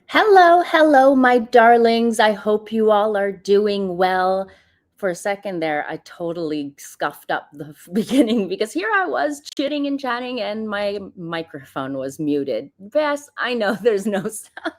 Hello, hello, my darlings. I hope you all are doing well. For a second there, I totally scuffed up the beginning because here I was chitting and chatting and my microphone was muted. Bess, I know there's no sound.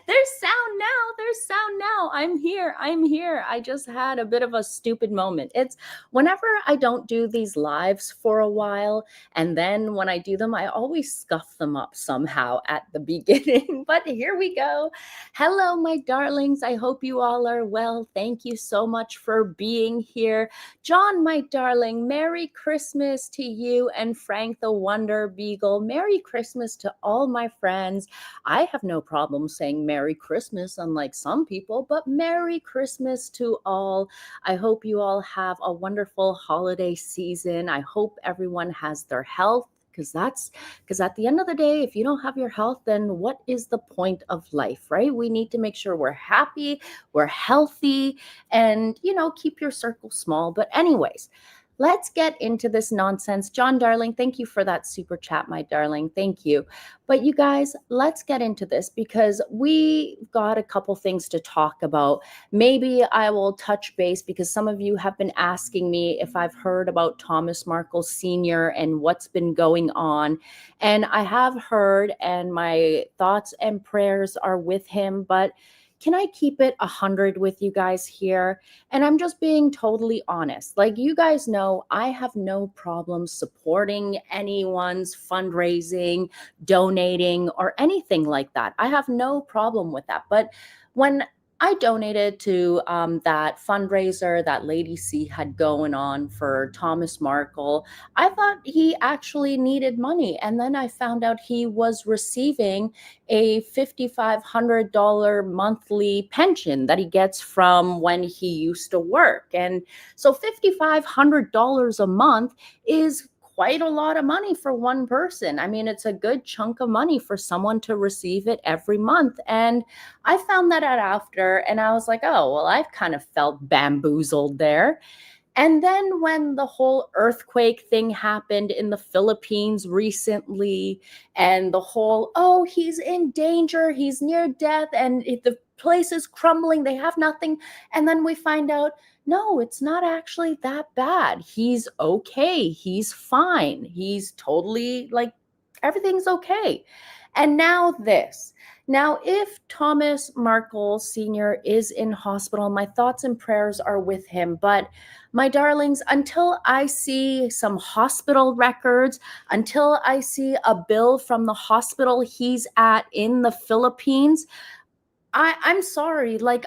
There's sound now. There's sound now. I'm here. I'm here. I just had a bit of a stupid moment. It's whenever I don't do these lives for a while, and then when I do them, I always scuff them up somehow at the beginning. But here we go. Hello, my darlings. I hope you all are well. Thank you so much for being here. John, my darling, Merry Christmas to you and Frank the Wonder Beagle. Merry Christmas to all my friends. I have no problem saying Merry Christmas, unlike some people, but Merry Christmas to all. I hope you all have a wonderful holiday season. I hope everyone has their health. Because at the end of the day, if you don't have your health, then what is the point of life, right? We need to make sure we're happy, we're healthy, and keep your circle small. But anyways, let's get into this nonsense. John, darling, thank you for that super chat, my darling. Thank you. But you guys, let's get into this because we got a couple things to talk about. Maybe I will touch base because some of you have been asking me if I've heard about Thomas Markle Sr. and what's been going on. And I have heard, and my thoughts and prayers are with him. But can I keep it 100 with you guys here? And I'm just being totally honest. Like, you guys know, I have no problem supporting anyone's fundraising, donating, or anything like that. I have no problem with that. But when I donated to that fundraiser that Lady C had going on for Thomas Markle, I thought he actually needed money. And then I found out he was receiving a $5,500 monthly pension that he gets from when he used to work. And so $5,500 a month is quite a lot of money for one person. I mean, it's a good chunk of money for someone to receive it every month. And I found that out after, and I was like, oh, well, I've kind of felt bamboozled there. And then when the whole earthquake thing happened in the Philippines recently, and the whole, oh, he's in danger, he's near death, and the place is crumbling, they have nothing. And then we find out, no, it's not actually that bad. He's okay. He's fine. He's totally like, everything's okay. And now this. Now, if Thomas Markle Sr. is in hospital, my thoughts and prayers are with him. But my darlings, until I see some hospital records, until I see a bill from the hospital he's at in the Philippines, I'm sorry. Like,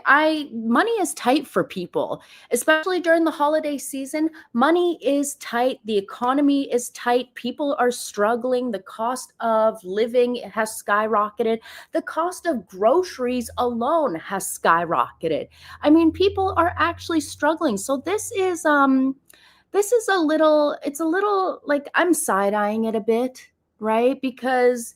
money is tight for people, especially during the holiday season. Money is tight. The economy is tight. People are struggling. The cost of living has skyrocketed. The cost of groceries alone has skyrocketed. I mean, people are actually struggling. So this is it's a little like I'm side-eyeing it a bit, right? Because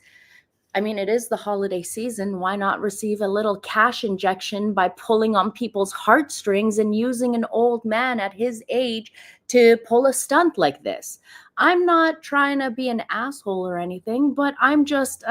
I mean, it is the holiday season. Why not receive a little cash injection by pulling on people's heartstrings and using an old man at his age to pull a stunt like this? I'm not trying to be an asshole or anything, but I'm just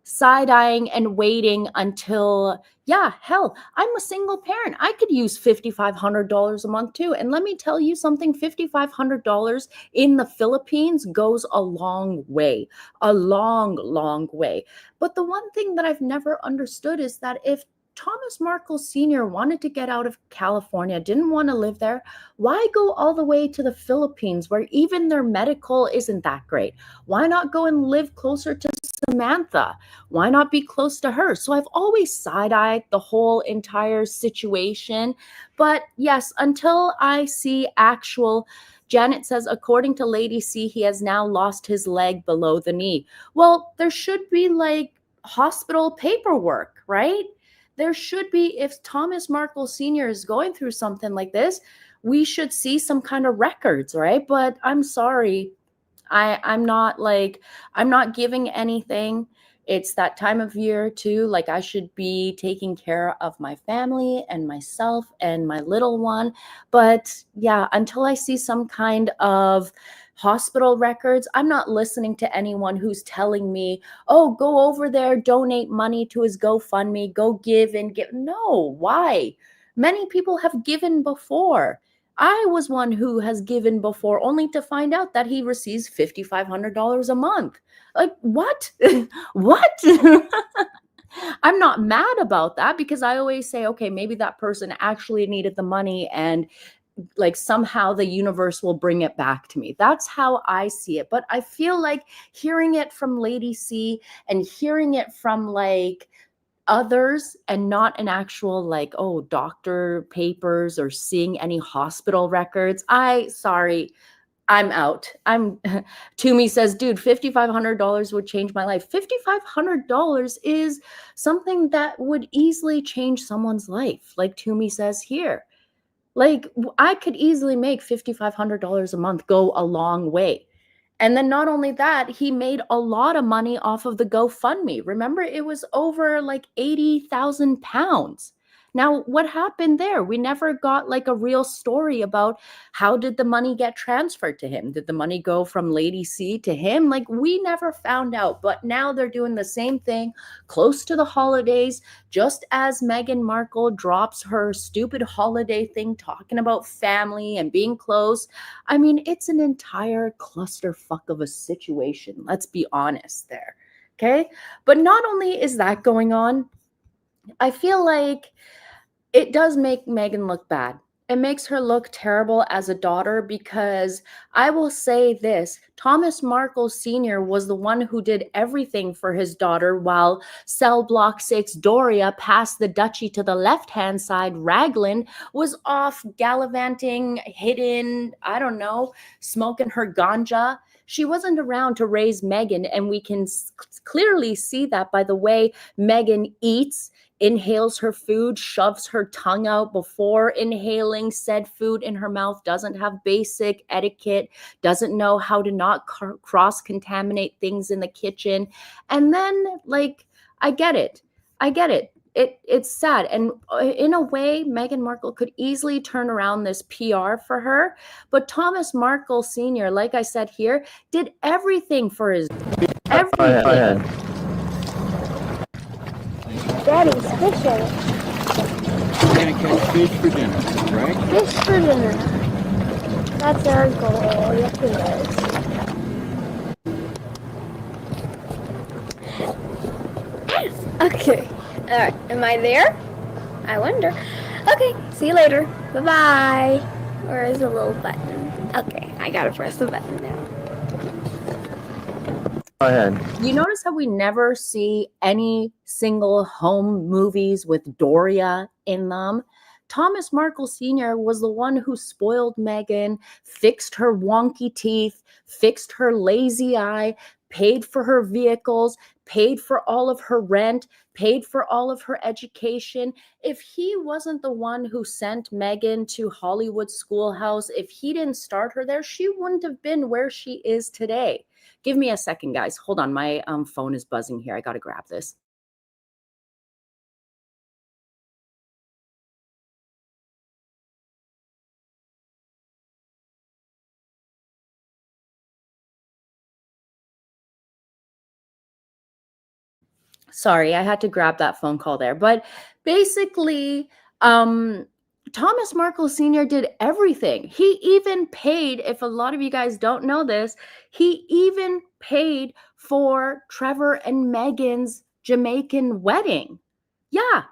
side eyeing and waiting until, yeah, hell, I'm a single parent. I could use $5,500 a month too. And let me tell you something, $5,500 in the Philippines goes a long way, a long, long way. But the one thing that I've never understood is that if Thomas Markle Sr. wanted to get out of California, didn't want to live there, why go all the way to the Philippines where even their medical isn't that great? Why not go and live closer to Samantha? Why not be close to her? So I've always side-eyed the whole entire situation. But yes, until I see actual, Janet says, according to Lady C, he has now lost his leg below the knee. Well, there should be like hospital paperwork, right? There should be, if Thomas Markle Sr. is going through something like this, we should see some kind of records, right? But I'm sorry. I'm not giving anything. It's that time of year too. Like, I should be taking care of my family and myself and my little one. But yeah, until I see some kind of hospital records. I'm not listening to anyone who's telling me, oh, go over there, donate money to his GoFundMe, go give and give. No, why? Many people have given before. I was one who has given before, only to find out that he receives $5,500 a month. Like, what? What? I'm not mad about that, because I always say, okay, maybe that person actually needed the money, and like somehow the universe will bring it back to me. That's how I see it. But I feel like hearing it from Lady C and hearing it from like others, and not an actual like, oh, doctor papers or seeing any hospital records, sorry, I'm out. Toomey says, dude, $5,500 would change my life. $5,500 is something that would easily change someone's life, like Toomey says here. Like, I could easily make $5,500 a month go a long way. And then not only that, he made a lot of money off of the GoFundMe. Remember, it was over like 80,000 pounds. Now, what happened there? We never got like a real story about how did the money get transferred to him? Did the money go from Lady C to him? Like, we never found out. But now they're doing the same thing close to the holidays, just as Meghan Markle drops her stupid holiday thing talking about family and being close. I mean, it's an entire clusterfuck of a situation. Let's be honest there. Okay. But not only is that going on, I feel like it does make Meghan look bad. It makes her look terrible as a daughter, because I will say this, Thomas Markle Sr. was the one who did everything for his daughter, while Cell Block 6 Doria passed the duchy to the left-hand side. Raglan was off gallivanting, hidden, I don't know, smoking her ganja. She wasn't around to raise Meghan, and we can clearly see that by the way Meghan eats, inhales her food, shoves her tongue out before inhaling said food in her mouth, doesn't have basic etiquette, doesn't know how to not cross-contaminate things in the kitchen. And then, like, I get it. It's sad. And in a way, Meghan Markle could easily turn around this PR for her. But Thomas Markle Sr., like I said here, did everything for his everything. Daddy's fishing. We're gonna catch fish for dinner, right? Fish for dinner. That's our goal. Yes, it is. Okay. Alright, am I there? I wonder. Okay, see you later. Bye-bye. Where is the little button? Okay, I gotta press the button now. Go ahead. You notice how we never see any single home movies with Doria in them? Thomas Markle Sr. was the one who spoiled Meghan, fixed her wonky teeth, fixed her lazy eye, paid for her vehicles, paid for all of her rent, paid for all of her education. If he wasn't the one who sent Meghan to Hollywood Schoolhouse, if he didn't start her there, she wouldn't have been where she is today. Give me a second, guys. Hold on. My phone is buzzing here. I got to grab this. Sorry, I had to grab that phone call there. But basically, Thomas Markle Sr. did everything. He even paid, if a lot of you guys don't know this, he even paid for Trevor and Meghan's Jamaican wedding. Yeah.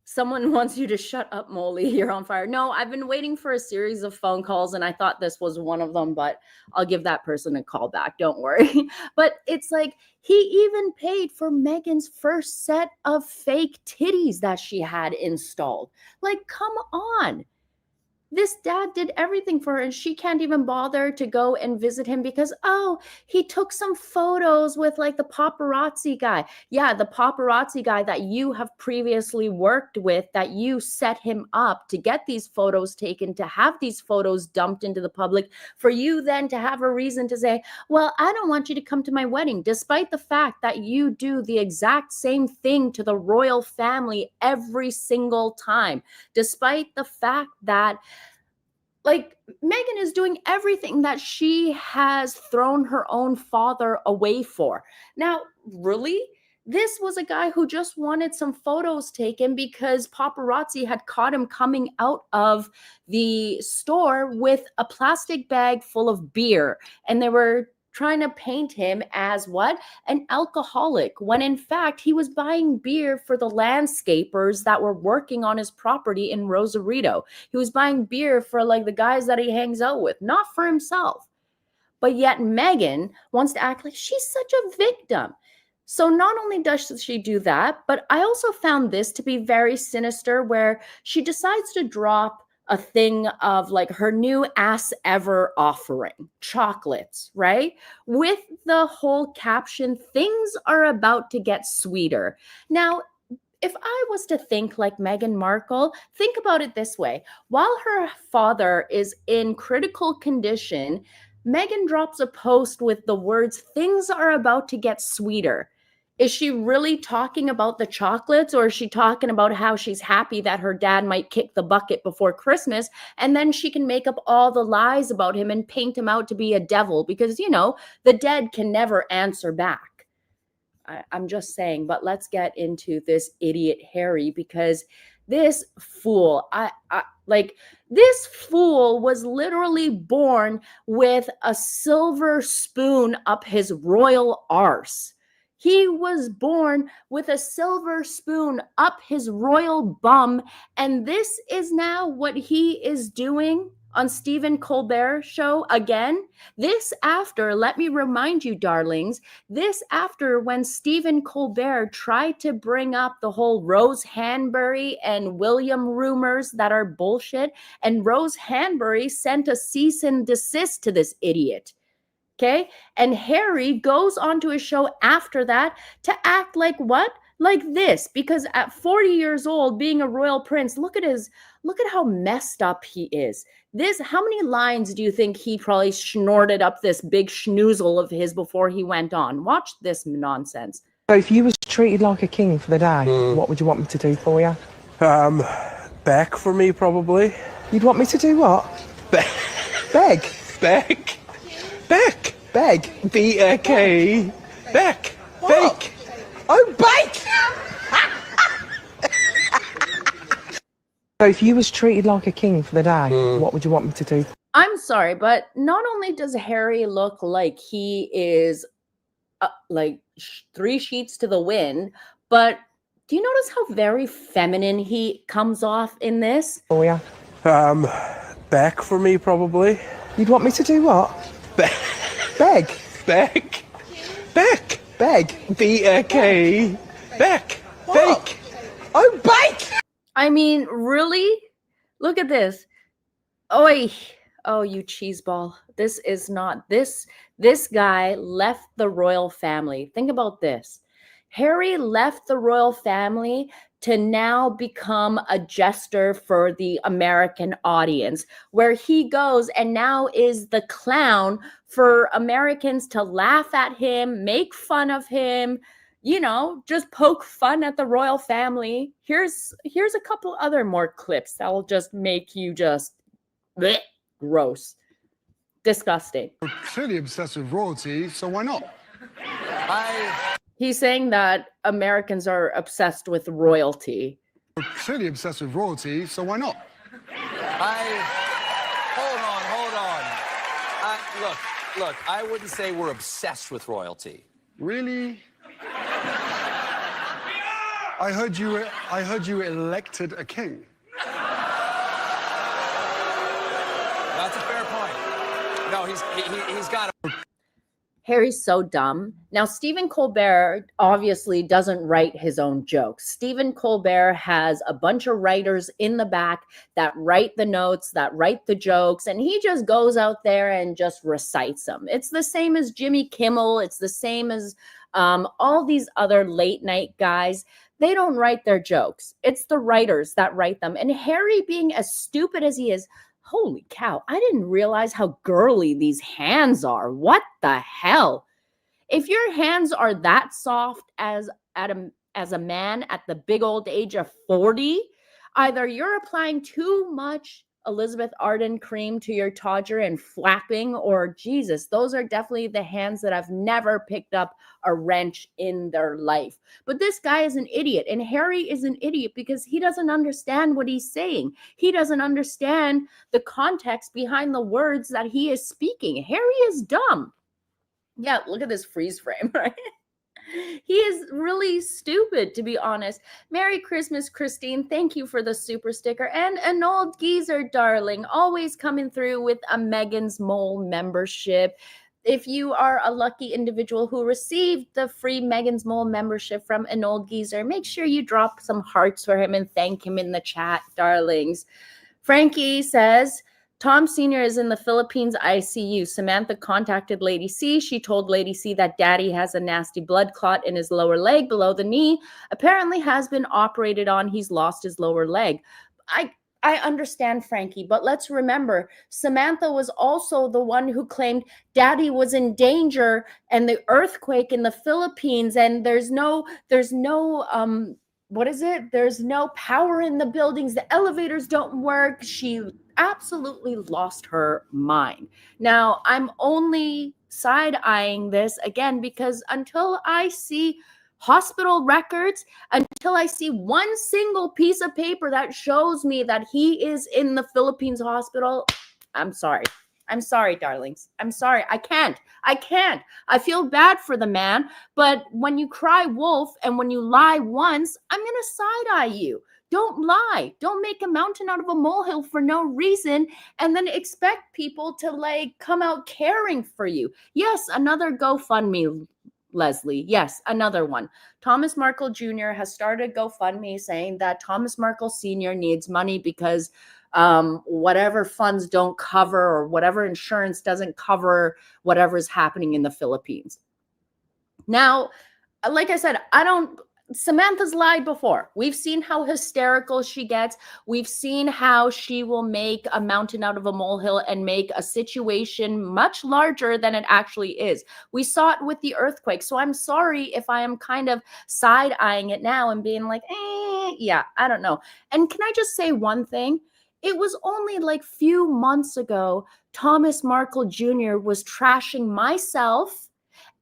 Someone wants you to shut up, Molly. You're on fire. No, I've been waiting for a series of phone calls, and I thought this was one of them, but I'll give that person a call back. Don't worry. But it's like he even paid for Meghan's first set of fake titties that she had installed. Like, come on. This dad did everything for her, and she can't even bother to go and visit him because, oh, he took some photos with like the paparazzi guy. Yeah, the paparazzi guy that you have previously worked with, that you set him up to get these photos taken, to have these photos dumped into the public, for you then to have a reason to say, well, I don't want you to come to my wedding, despite the fact that you do the exact same thing to the royal family every single time, despite the fact that, like Meghan is doing everything that she has thrown her own father away for. Now, really? This was a guy who just wanted some photos taken because paparazzi had caught him coming out of the store with a plastic bag full of beer. And they were trying to paint him as what? An alcoholic, when in fact he was buying beer for the landscapers that were working on his property in Rosarito. He was buying beer for like the guys that he hangs out with, not for himself. But yet Meghan wants to act like she's such a victim. So not only does she do that, but I also found this to be very sinister, where she decides to drop a thing of like her new ass ever offering, chocolates, right? With the whole caption, things are about to get sweeter. Now, if I was to think like Meghan Markle, think about it this way. While her father is in critical condition, Meghan drops a post with the words, things are about to get sweeter. Is she really talking about the chocolates, or is she talking about how she's happy that her dad might kick the bucket before Christmas, and then she can make up all the lies about him and paint him out to be a devil because, you know, the dead can never answer back. I'm just saying, but let's get into this idiot Harry, because this fool, this fool was literally born with a silver spoon up his royal arse. He was born with a silver spoon up his royal bum, and this is now what he is doing on Stephen Colbert show again. This after, let me remind you, darlings, this after when Stephen Colbert tried to bring up the whole Rose Hanbury and William rumors that are bullshit, and Rose Hanbury sent a cease and desist to this idiot. Okay. And Harry goes on to his show after that to act like what? Like this, because at 40 years old, being a royal prince, look at how messed up he is. How many lines do you think he probably snorted up this big schnoozle of his before he went on? Watch this nonsense. So if you was treated like a king for the day, what would you want me to do for you? Beg for me, probably. You'd want me to do what? Beg? Beg. Beg? Beg? B-A-K. Beg. Bake. Oh, bake! So if you was treated like a king for the day, what would you want me to do? I'm sorry, but not only does Harry look like he is like 3 sheets to the wind, but do you notice how very feminine he comes off in this? Oh, yeah. Beg for me, probably. You'd want me to do what? Beg. Beg? Beg. Beg. Beg? B-A-K. Beg. Bake. Oh, bake! I mean, really? Look at this. Oi. Oh, you cheeseball. This is not this. This guy left the royal family. Think about this. Harry left the royal family to now become a jester for the American audience, where he goes and now is the clown for Americans to laugh at him, make fun of him, you know, just poke fun at the royal family. Here's a couple other more clips that will just make you just bleh, gross, disgusting. We're clearly obsessed with royalty, so why not? He's saying that Americans are obsessed with royalty. We're clearly obsessed with royalty, so why not? Hold on. Look, I wouldn't say we're obsessed with royalty. Really? I heard you elected a king. That's a fair point. No, he's got a... Harry's so dumb. Now, Stephen Colbert obviously doesn't write his own jokes. Stephen Colbert has a bunch of writers in the back that write the notes, that write the jokes, and he just goes out there and just recites them. It's the same as Jimmy Kimmel. It's the same as all these other late night guys. They don't write their jokes. It's the writers that write them. And Harry, being as stupid as he is, holy cow, I didn't realize how girly these hands are. What the hell? If your hands are that soft as a man at the big old age of 40, either you're applying too much Elizabeth Arden cream to your todger and flapping, or Jesus, those are definitely the hands that have never picked up a wrench in their life. But this guy is an idiot, and Harry is an idiot because he doesn't understand what he's saying. He doesn't understand the context behind the words that he is speaking. Harry is dumb. Yeah, look at this freeze frame, right? He is really stupid, to be honest. Merry Christmas, Christine. Thank you for the super sticker. And an old geezer, darling, always coming through with a MeghansMole membership. If you are a lucky individual who received the free MeghansMole membership from an old geezer, make sure you drop some hearts for him and thank him in the chat, darlings. Frankie says, Tom Sr. is in the Philippines ICU. Samantha contacted Lady C. She told Lady C that Daddy has a nasty blood clot in his lower leg below the knee. Apparently has been operated on. He's lost his lower leg. I understand, Frankie, but let's remember, Samantha was also the one who claimed Daddy was in danger and the earthquake in the Philippines, and there's no what is it? There's no power in the buildings. The elevators don't work. She absolutely lost her mind. Now, I'm only side-eyeing this again because until I see hospital records, until I see one single piece of paper that shows me that he is in the Philippines hospital, I'm sorry. I'm sorry, darlings. I'm sorry. I can't. I feel bad for the man, but when you cry wolf and when you lie once, I'm going to side-eye you. Don't lie. Don't make a mountain out of a molehill for no reason and then expect people to like come out caring for you. Yes, another GoFundMe, Leslie. Yes, another one. Thomas Markle Jr. has started GoFundMe saying that Thomas Markle Sr. needs money because whatever funds don't cover or whatever insurance doesn't cover whatever is happening in the Philippines. Now, like I said, Samantha's lied before. We've seen how hysterical she gets. We've seen how she will make a mountain out of a molehill and make a situation much larger than it actually is. We saw it with the earthquake. So I'm sorry if I am kind of side-eyeing it now and being like, yeah, I don't know. And can I just say one thing? It was only like few months ago, Thomas Markle Jr. was trashing myself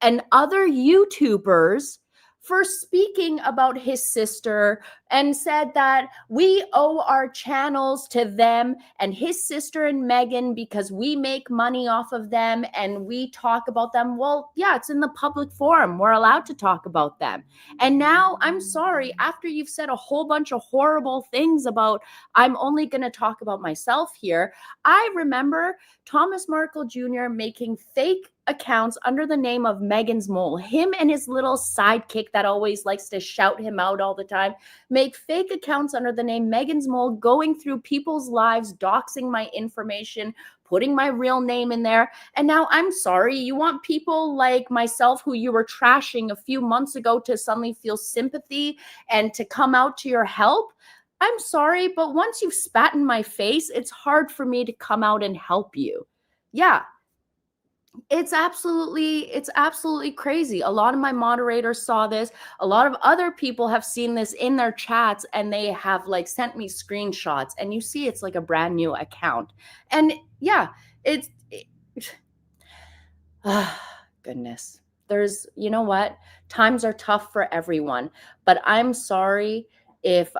and other YouTubers for speaking about his sister and said that we owe our channels to them and his sister and Meghan because we make money off of them and we talk about them. Well, yeah, it's in the public forum. We're allowed to talk about them. And now I'm sorry, after you've said a whole bunch of horrible things about, I'm only going to talk about myself here. I remember Thomas Markle Jr. making fake accounts under the name of MeghansMole. Him and his little sidekick that always likes to shout him out all the time make fake accounts under the name MeghansMole, going through people's lives, doxing my information, putting my real name in there. And now I'm sorry, you want people like myself who you were trashing a few months ago to suddenly feel sympathy and to come out to your help? I'm sorry, but once you've spat in my face, it's hard for me to come out and help you. Yeah. It's absolutely crazy. A lot of my moderators saw this. A lot of other people have seen this in their chats and they have like sent me screenshots and you see it's like a brand new account. And yeah, goodness. You know what? Times are tough for everyone, but I'm sorry if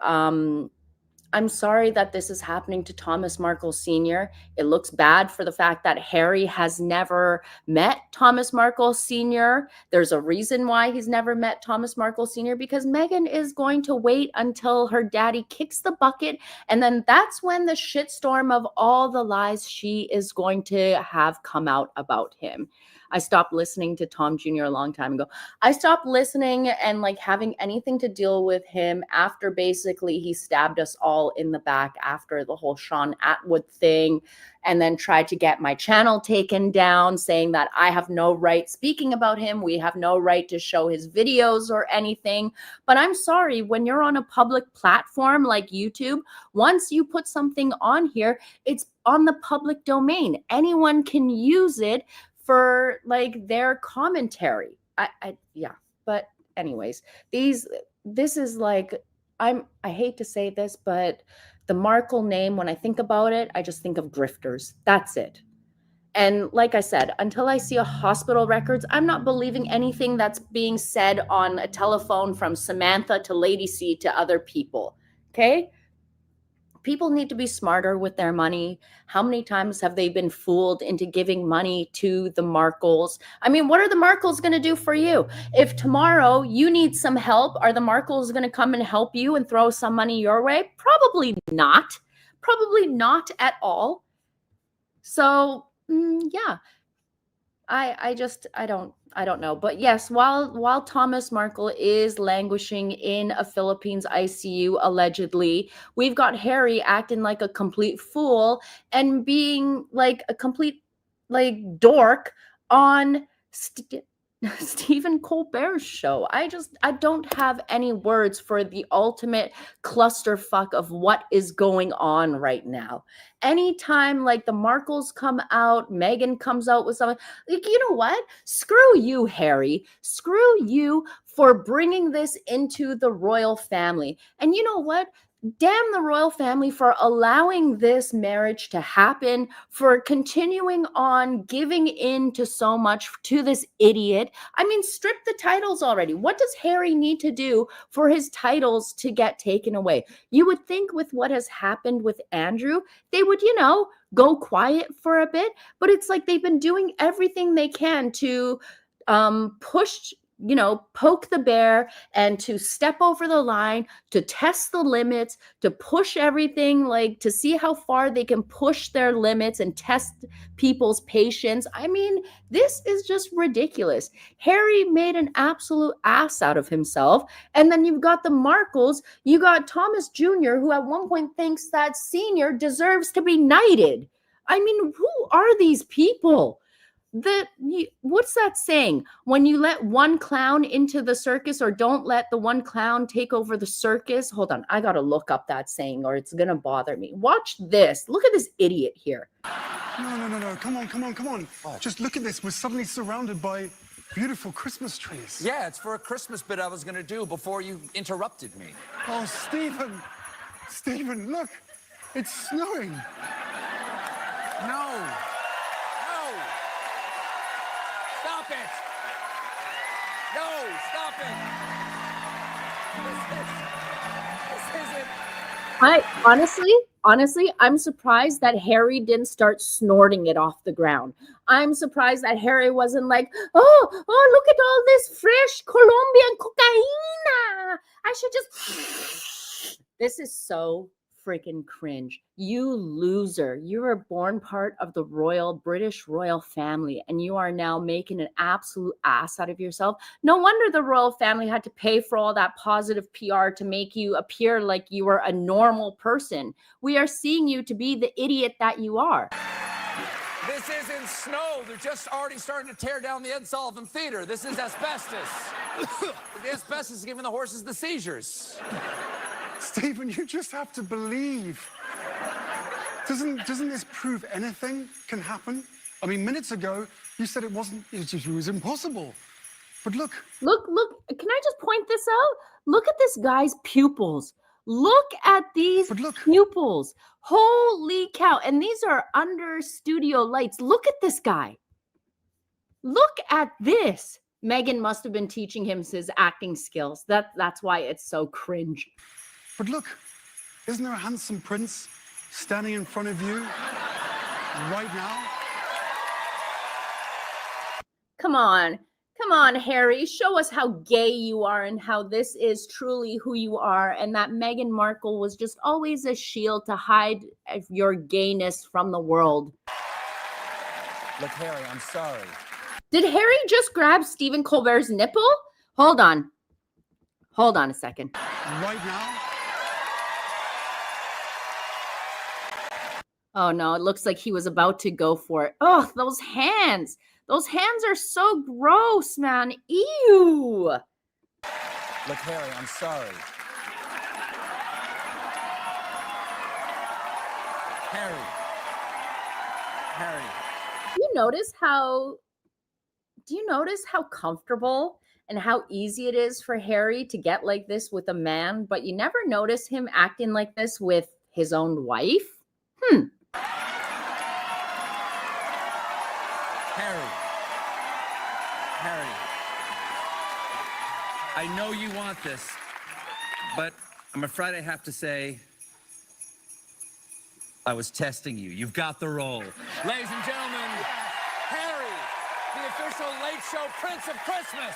I'm sorry that this is happening to Thomas Markle Sr. It looks bad for the fact that Harry has never met Thomas Markle Sr. There's a reason why he's never met Thomas Markle Sr. because Meghan is going to wait until her daddy kicks the bucket. And then that's when the shitstorm of all the lies she is going to have come out about him. I stopped listening to Tom Jr. a long time ago. I stopped listening and like having anything to deal with him after basically he stabbed us all in the back after the whole Sean Atwood thing and then tried to get my channel taken down saying that I have no right speaking about him. We have no right to show his videos or anything. But I'm sorry, when you're on a public platform like YouTube, once you put something on here, it's on the public domain. Anyone can use it for like their commentary. Yeah. But anyways, this is like, I hate to say this, but The Markle name, when I think about it, I just think of grifters. That's it. And like I said, until I see a hospital records, I'm not believing anything that's being said on a telephone from Samantha to Lady C to other people. Okay? People need to be smarter with their money. How many times have they been fooled into giving money to the Markles? I mean, what are the Markles going to do for you? If tomorrow you need some help, are the Markles going to come and help you and throw some money your way? Probably not. Probably not at all. So, yeah. I don't know. But yes, while Thomas Markle is languishing in a Philippines ICU allegedly, we've got Harry acting like a complete fool and being like a complete like dork on Stephen Colbert's show. I don't have any words for the ultimate clusterfuck of what is going on right now. Anytime like the Markles come out, Meghan comes out with something, like, you know what? Screw you, Harry. Screw you for bringing this into the royal family. And you know what? Damn the royal family for allowing this marriage to happen, for continuing on giving in to so much to this idiot. I mean, strip the titles already. What does Harry need to do for his titles to get taken away? You would think with what has happened with Andrew, they would, go quiet for a bit, but it's like they've been doing everything they can to push, poke the bear and to step over the line, to test the limits, to push everything, like to see how far they can push their limits and test people's patience. I mean, this is just ridiculous. Harry made an absolute ass out of himself. And then you've got the Markles, you got Thomas Jr., who at one point thinks that Senior deserves to be knighted. I mean, who are these people? What's that saying? When you let one clown into the circus, or don't let the one clown take over the circus. Hold on, I gotta look up that saying or it's gonna bother me. Watch this. Look at this idiot here. No. Come on. What? Just look at this. We're suddenly surrounded by beautiful Christmas trees. Yeah, it's for a Christmas bit I was going to do before you interrupted me. Oh, Stephen, look. It's snowing. No. Stop it! No, stop it! This isn't... Honestly, I'm surprised that Harry didn't start snorting it off the ground. I'm surprised that Harry wasn't like, oh, look at all this fresh Colombian cocaine. I should just... This is so freaking cringe. You loser. You were born part of the British royal family, and you are now making an absolute ass out of yourself. No wonder the royal family had to pay for all that positive PR to make you appear like you were a normal person. We are seeing you to be the idiot that you are. This isn't snow. They're just already starting to tear down the Ed Sullivan Theater. This is asbestos. The asbestos is giving the horses the seizures. Stephen, you just have to believe. Doesn't this prove anything can happen? I mean, minutes ago, you said it was impossible. But look. Look, can I just point this out? Look at this guy's pupils. Look at these pupils. Holy cow. And these are under studio lights. Look at this guy. Look at this. Meghan must have been teaching him his acting skills. That's why it's so cringe. But look, isn't there a handsome prince standing in front of you right now? Come on, Harry. Show us how gay you are and how this is truly who you are, and that Meghan Markle was just always a shield to hide your gayness from the world. Look, Harry, I'm sorry. Did Harry just grab Stephen Colbert's nipple? Hold on a second. Right now? Oh no, it looks like he was about to go for it. Oh, those hands. Those hands are so gross, man. Ew. Look, Harry, I'm sorry. Harry. Do you notice how comfortable and how easy it is for Harry to get like this with a man, but you never notice him acting like this with his own wife? Harry, I know you want this, but I'm afraid I have to say, I was testing you. You've got the role. Ladies and gentlemen, Harry, the official Late Show Prince of Christmas.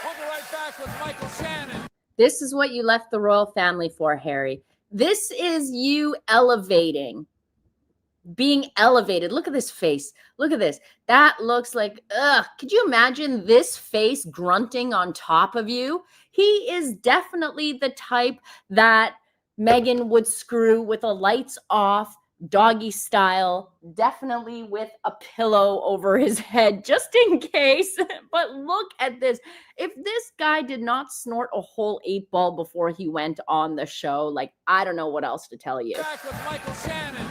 We'll be right back with Michael Shannon. This is what you left the royal family for, Harry. This is you elevating. Being elevated. Look at this face. Look at this. That looks like, ugh. Could you imagine this face grunting on top of you? He is definitely the type that Meghan would screw with the lights off, doggy style, definitely with a pillow over his head just in case. But look at this. If this guy did not snort a whole 8-ball before he went on the show, like, I don't know what else to tell you. Back with Michael Shannon.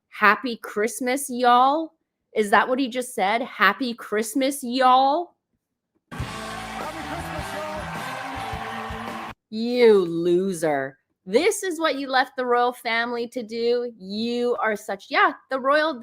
Happy Christmas, y'all. Is that what he just said? Happy Christmas, y'all. You loser. This is what you left the royal family to do. You are such, yeah, the royal,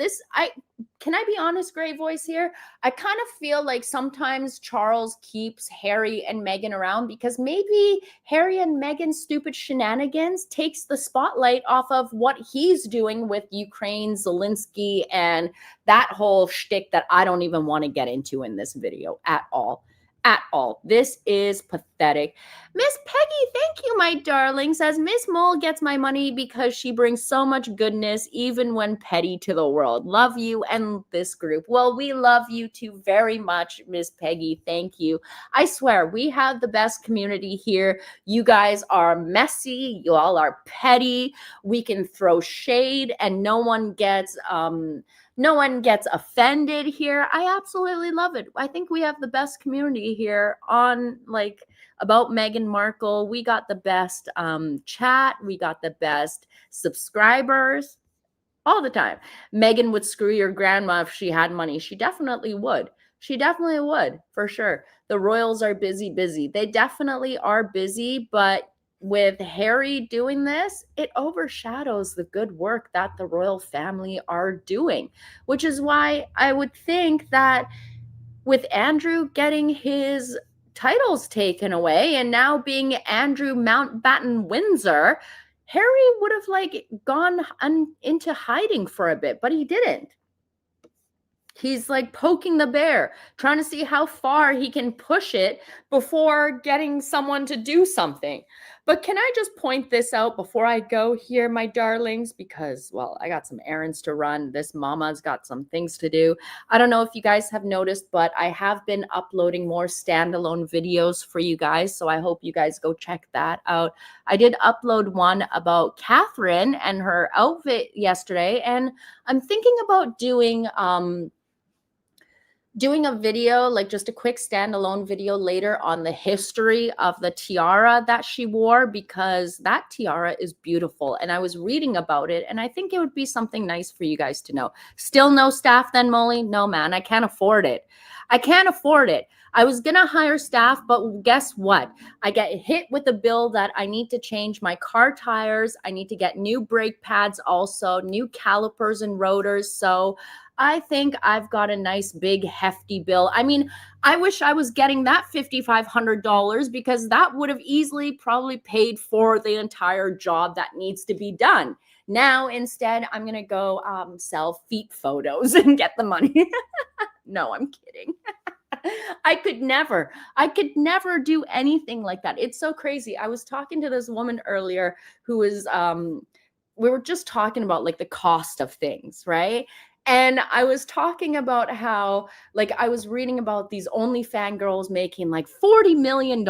can I be honest, Grey Voice here? I kind of feel like sometimes Charles keeps Harry and Meghan around because maybe Harry and Meghan's stupid shenanigans takes the spotlight off of what he's doing with Ukraine, Zelensky, and that whole shtick that I don't even want to get into in this video at all. At all. This is pathetic. Miss Peggy, thank you, my darling, says Miss Mole gets my money because she brings so much goodness, even when petty to the world. Love you and this group. Well, we love you too very much, Miss Peggy. Thank you. I swear, we have the best community here. You guys are messy. You all are petty. We can throw shade and no one gets offended here. I absolutely love it. I think we have the best community here on about Meghan Markle. We got the best chat. We got the best subscribers all the time. Meghan would screw your grandma if she had money. She definitely would. She definitely would, for sure. The royals are busy. They definitely are busy, but with Harry doing this, it overshadows the good work that the royal family are doing, which is why I would think that with Andrew getting his titles taken away and now being Andrew Mountbatten Windsor, Harry would have gone into hiding for a bit, but he didn't. He's poking the bear, trying to see how far he can push it before getting someone to do something. But can I just point this out before I go here, my darlings? Because, well, I got some errands to run. This mama's got some things to do. I don't know if you guys have noticed, but I have been uploading more standalone videos for you guys. So I hope you guys go check that out. I did upload one about Catherine and her outfit yesterday. And I'm thinking about doing a video, just a quick standalone video later on the history of the tiara that she wore, because that tiara is beautiful. And I was reading about it, and I think it would be something nice for you guys to know. Still no staff then, Molly? No, man, I can't afford it. I can't afford it. I was going to hire staff, but guess what? I get hit with a bill that I need to change my car tires. I need to get new brake pads also, new calipers and rotors. So I think I've got a nice big hefty bill. I mean, I wish I was getting that $5,500 because that would have easily probably paid for the entire job that needs to be done. Now, instead, I'm going to go sell feet photos and get the money. No, I'm kidding. I could never do anything like that. It's so crazy. I was talking to this woman earlier who was, we were just talking about the cost of things, right? And I was talking about how, I was reading about these OnlyFans girls making $40 million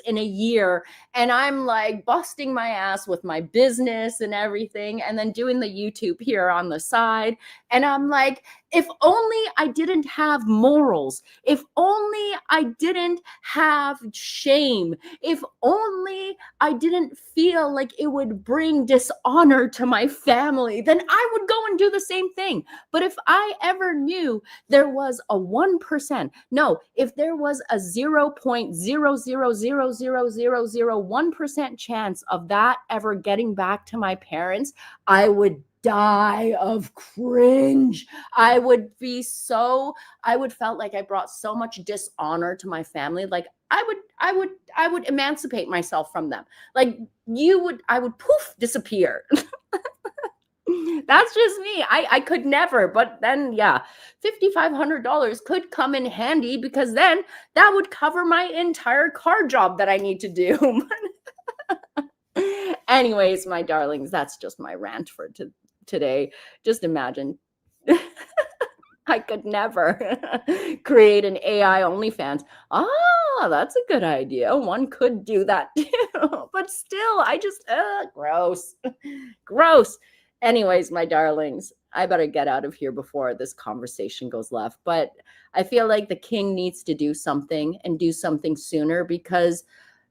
in a year. And I'm busting my ass with my business and everything, and then doing the YouTube here on the side. And I'm If only I didn't have morals. If only I didn't have shame. If only I didn't feel like it would bring dishonor to my family, then I would go and do the same thing. But if I ever knew there was a 1%, no, if there was a 0.0000001% chance of that ever getting back to my parents, I would die of cringe. I would felt like I brought so much dishonor to my family. Like I would emancipate myself from them. Like I would poof disappear. That's just me. I could never, but then yeah, $5,500 could come in handy because then that would cover my entire car job that I need to do. Anyways, my darlings, that's just my rant for today. Just imagine. I could never create an AI OnlyFans. Ah, that's a good idea. One could do that too. But still, I just, gross. Gross. Anyways, my darlings, I better get out of here before this conversation goes left. But I feel like the king needs to do something and do something sooner, because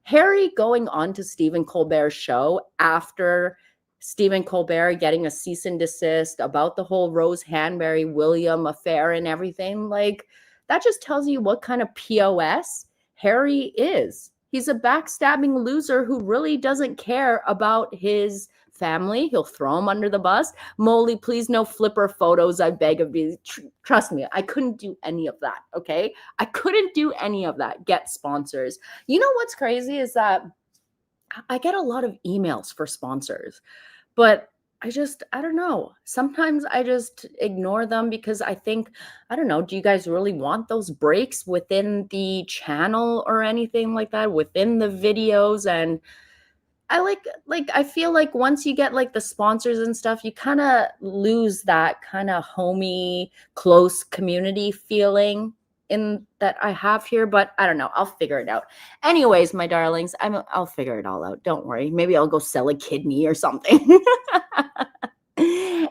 Harry going on to Stephen Colbert's show after Stephen Colbert getting a cease and desist about the whole Rose Hanbury William affair and everything, like, that just tells you what kind of POS Harry is. He's a backstabbing loser who really doesn't care about his family. He'll throw him under the bus. Molly, please no flipper photos, I beg of you. Trust me, I couldn't do any of that, okay? I couldn't do any of that. Get sponsors. You know what's crazy is that I get a lot of emails for sponsors, but I don't know. Sometimes I just ignore them because I think, I don't know, do you guys really want those breaks within the channel or anything like that, within the videos? And I I feel like once you get like the sponsors and stuff, you kind of lose that kind of homey, close community feeling in that I have here, but I don't know. I'll figure it out. Anyways, my darlings, I'll figure it all out. Don't worry. Maybe I'll go sell a kidney or something.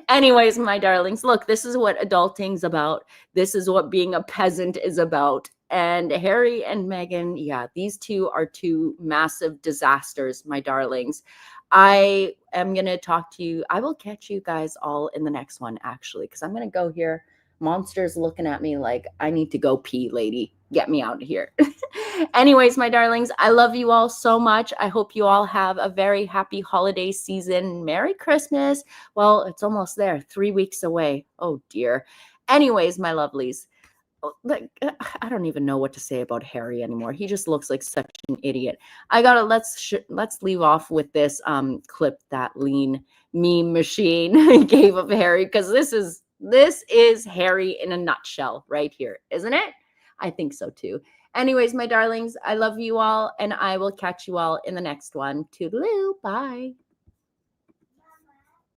Anyways, my darlings, look, this is what adulting's about. This is what being a peasant is about. And Harry and Meghan, yeah, these two are two massive disasters, my darlings. I am going to talk to you. I will catch you guys all in the next one, actually, because I'm going to go here. Monster's looking at me like, I need to go pee, lady. Get me out of here. Anyways, my darlings, I love you all so much. I hope you all have a very happy holiday season. Merry Christmas. Well, it's almost there. 3 weeks away. Oh, dear. Anyways, my lovelies. Like, I don't even know what to say about Harry anymore. He just looks like such an idiot. Let's leave off with this clip that Lean Meme Machine gave of Harry, because this is Harry in a nutshell right here, isn't it? I think so too. Anyways, my darlings, I love you all, and I will catch you all in the next one. Toodaloo. Bye.